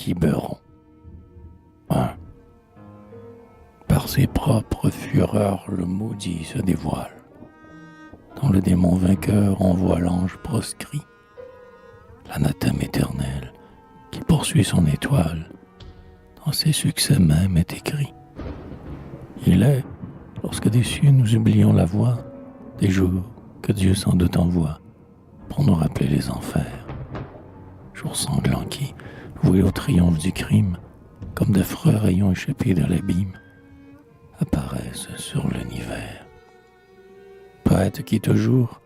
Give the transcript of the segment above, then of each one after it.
Quiberon. 1. Par ses propres fureurs, le maudit se dévoile. Dans le démon vainqueur, on voit l'ange proscrit, l'anathème éternel qui poursuit son étoile. Dans ses succès même est écrit. Il est, lorsque des cieux nous oublions la voix, des jours que Dieu sans doute envoie pour nous rappeler les enfers. Jours sanglants qui, voués au triomphe du crime, comme d'affreux rayons échappés de l'abîme, apparaissent sur l'univers. Poète qui toujours,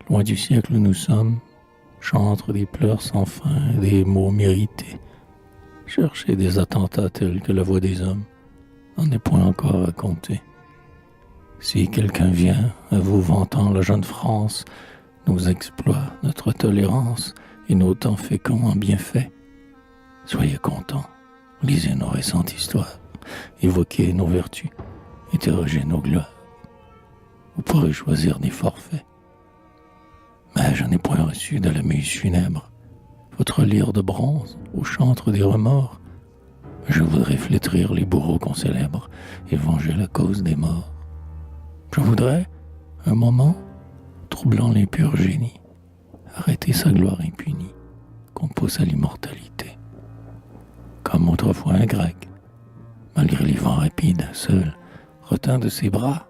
loin du siècle où nous sommes, chante des pleurs sans fin, des mots mérités, chercher des attentats tels que la voix des hommes n'en est point encore racontée. Si quelqu'un vient, à vous vantant la jeune France, nos exploits, notre tolérance et nos temps féconds en bienfaits, soyez contents, lisez nos récentes histoires, évoquez nos vertus, interrogez nos gloires. Vous pourrez choisir des forfaits. Mais je n'ai point reçu de la muse funèbre votre lyre de bronze au chantre des remords. Je voudrais flétrir les bourreaux qu'on célèbre et venger la cause des morts. Je voudrais, un moment, troublant l'impur génie, arrêter sa gloire impunie qu'on pousse à l'immortalité. Comme autrefois un grec, malgré les vents rapides, seul, retint de ses bras,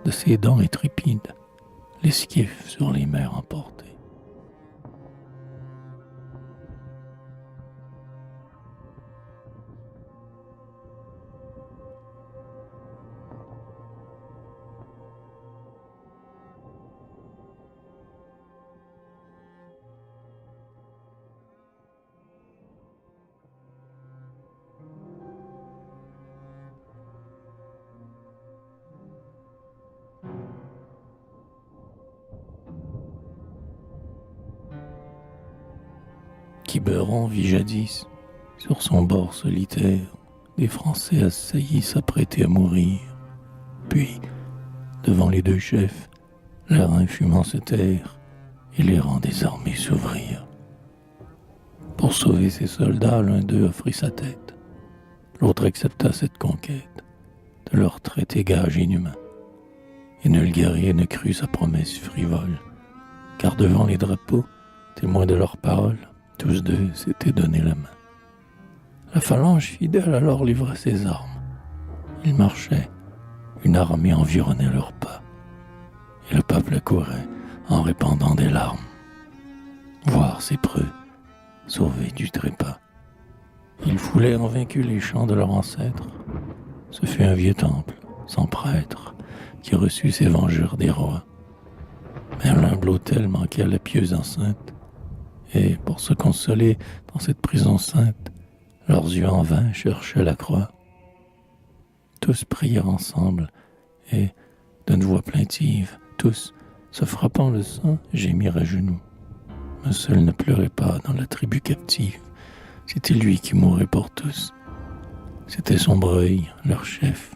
de ses dents intrépides, l'esquif sur les mers emportées. Quiberon vit jadis, sur son bord solitaire, des Français assaillis s'apprêter à mourir. Puis, devant les deux chefs, l'airain fumant se taire et les rangs des armées s'ouvrirent. Pour sauver ses soldats, l'un d'eux offrit sa tête. L'autre accepta cette conquête, de leur traiter gage inhumain. Et nul guerrier ne crut sa promesse frivole, car devant les drapeaux, témoins de leurs paroles, tous deux s'étaient donné la main. La phalange fidèle alors livra ses armes. Ils marchaient, une armée environnait leurs pas, et le peuple accourait en répandant des larmes. Voir ces preux sauvés du trépas. Ils foulaient en vaincu les champs de leurs ancêtres. Ce fut un vieux temple, sans prêtre, qui reçut ses vengeurs des rois. Mais l'humble autel manquait à la pieuse enceinte, et pour se consoler dans cette prison sainte, leurs yeux en vain cherchaient la croix. Tous prièrent ensemble, et, d'une voix plaintive, tous, se frappant le sang, gémirent à genoux. Un seul ne pleurait pas dans la tribu captive, c'était lui qui mourait pour tous. C'était son breuil, leur chef,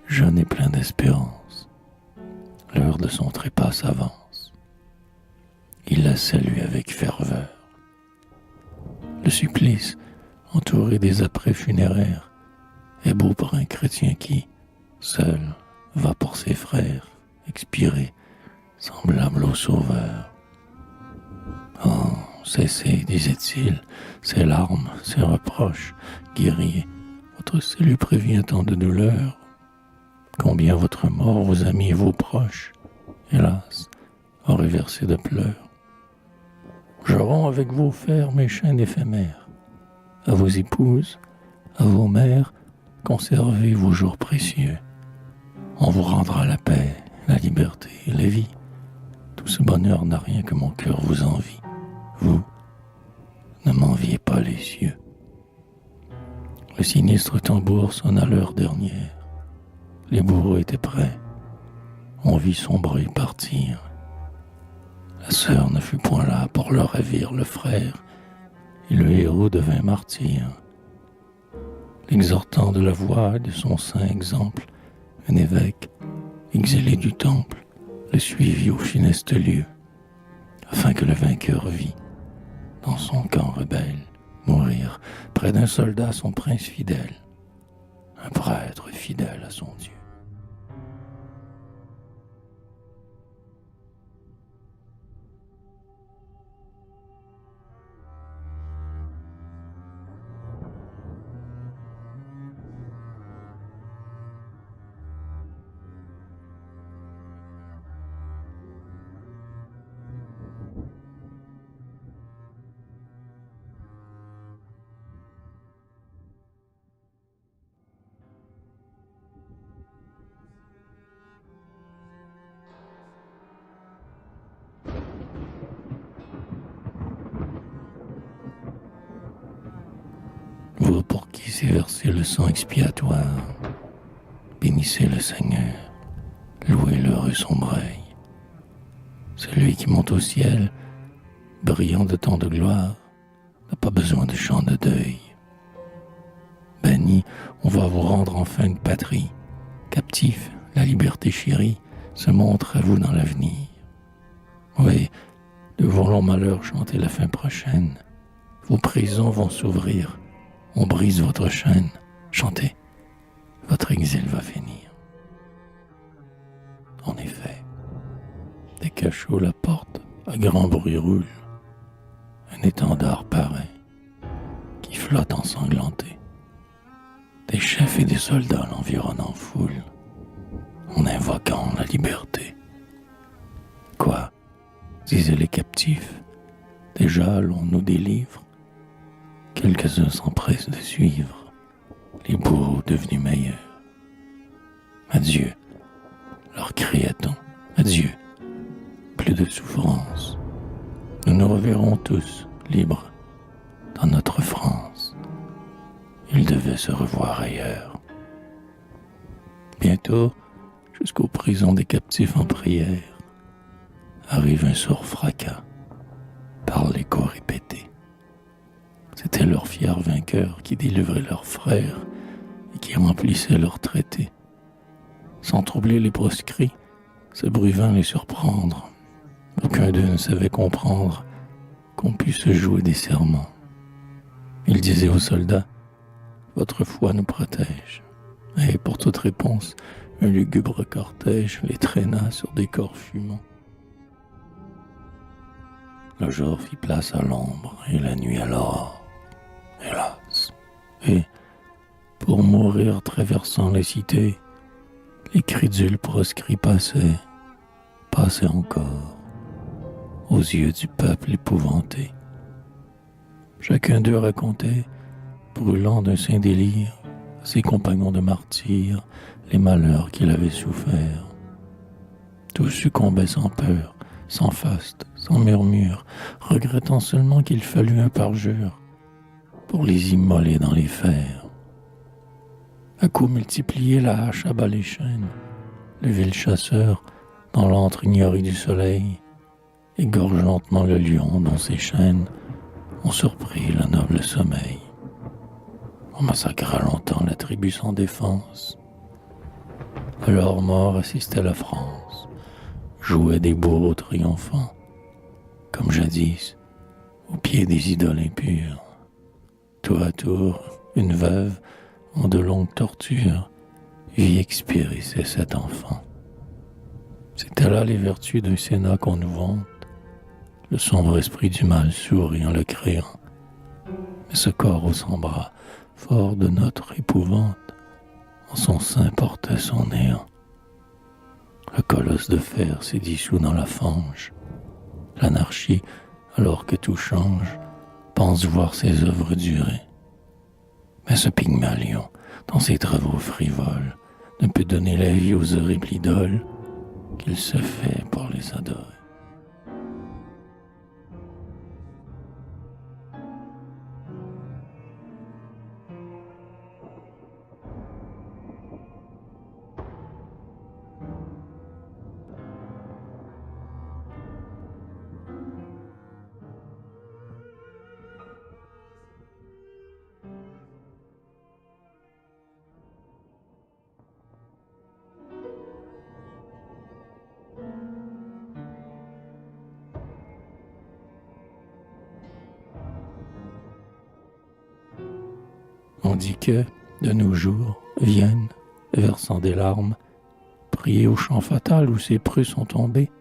jeune et plein d'espérance. L'heure de son trépas s'avance. Il la salue avec ferveur. Le supplice, entouré des apprêts funéraires, est beau pour un chrétien qui, seul, va pour ses frères, expirer, semblable au Sauveur. Oh, cessez, disait-il, ces larmes, ces reproches, guerriers, votre salut prévient tant de douleurs. Combien votre mort, vos amis et vos proches, hélas, auraient versé de pleurs. Je romps avec vos fers mes chaînes éphémères. À vos épouses, à vos mères, conservez vos jours précieux. On vous rendra la paix, la liberté et la vie. Tout ce bonheur n'a rien que mon cœur vous envie. Vous, ne m'enviez pas les cieux. Le sinistre tambour sonna l'heure dernière. Les bourreaux étaient prêts. On vit sombrer partir. La sœur ne fut point là pour leur ravir le frère, et le héros devint martyr. L'exhortant de la voix et de son saint exemple, un évêque, exilé du temple, le suivit au funeste lieu, afin que le vainqueur vît, dans son camp rebelle, mourir près d'un soldat, son prince fidèle, un prêtre fidèle à son Dieu. Vous pour qui s'est versé le sang expiatoire, bénissez le Seigneur, louez-le rue Sombrail. Celui qui monte au ciel, brillant de tant de gloire, n'a pas besoin de chants de deuil. Banni, on va vous rendre enfin une patrie. Captif, la liberté chérie se montre à vous dans l'avenir. Oui, de vos longs malheurs chantez la fin prochaine. Vos prisons vont s'ouvrir. On brise votre chaîne. Chantez. Votre exil va finir. En effet, des cachots la porte, à grand bruit roule. Un étendard paraît, qui flotte ensanglanté. Des chefs et des soldats l'environnent en foule, en invoquant la liberté. Quoi, disaient les captifs, déjà l'on nous délivre. Quelques-uns s'empressent de suivre les bourreaux devenus meilleurs. Adieu, leur criait-on, adieu, plus de souffrance. Nous nous reverrons tous libres dans notre France. Ils devaient se revoir ailleurs. Bientôt, jusqu'aux prisons des captifs en prière, arrive un sourd fracas par l'écho répété. C'étaient leurs fiers vainqueurs qui délivraient leurs frères et qui remplissaient leurs traités. Sans troubler les proscrits, ce bruit vint les surprendre. Aucun d'eux ne savait comprendre qu'on pût se jouer des serments. Ils disaient aux soldats, « Votre foi nous protège. » Et pour toute réponse, un lugubre cortège les traîna sur des corps fumants. Le jour fit place à l'ombre et la nuit à l'aurore. Hélas. Et, pour mourir traversant les cités, les crédules proscrits passaient encore, aux yeux du peuple épouvanté. Chacun d'eux racontait, brûlant d'un saint délire, à ses compagnons de martyrs, les malheurs qu'il avait soufferts. Tous succombaient sans peur, sans faste, sans murmure, regrettant seulement qu'il fallut un parjure pour les immoler dans les fers. À coups multipliés, la hache abat les chaînes, le vil chasseur, dans l'antre ignoré du soleil, égorge lentement le lion dont ses chaînes ont surpris le noble sommeil. On massacra longtemps la tribu sans défense. À leur mort assistait la France, jouait des bourreaux triomphants, comme jadis, au pied des idoles impures. Tour à tour, une veuve, en de longues tortures, vit expirer ses 7 enfants. C'était là les vertus d'un Sénat qu'on nous vante. Le sombre esprit du mal sourit en le créant. Mais ce corps aux 100 bras, fort de notre épouvante, en son sein portait son néant. Le colosse de fer s'est dissous dans la fange. L'anarchie, alors que tout change, pense voir ses œuvres durer. Mais ce Pygmalion, dans ses travaux frivoles, ne peut donner la vie aux horribles idoles qu'il se fait pour les adorer. On dit que, de nos jours, viennent, versant des larmes, prier au champ fatal où ces preux sont tombés,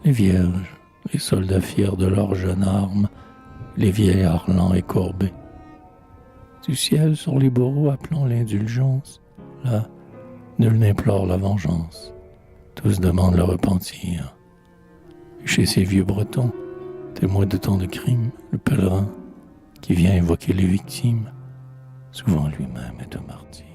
les vierges, les soldats fiers de leurs jeunes armes, les vieillards lents et courbés. Du ciel sur les bourreaux appelant l'indulgence, là, nul n'implore la vengeance, tous demandent le repentir. Chez ces vieux bretons, témoins de tant de crimes, le pèlerin, qui vient évoquer les victimes, souvent lui-même est un martyr.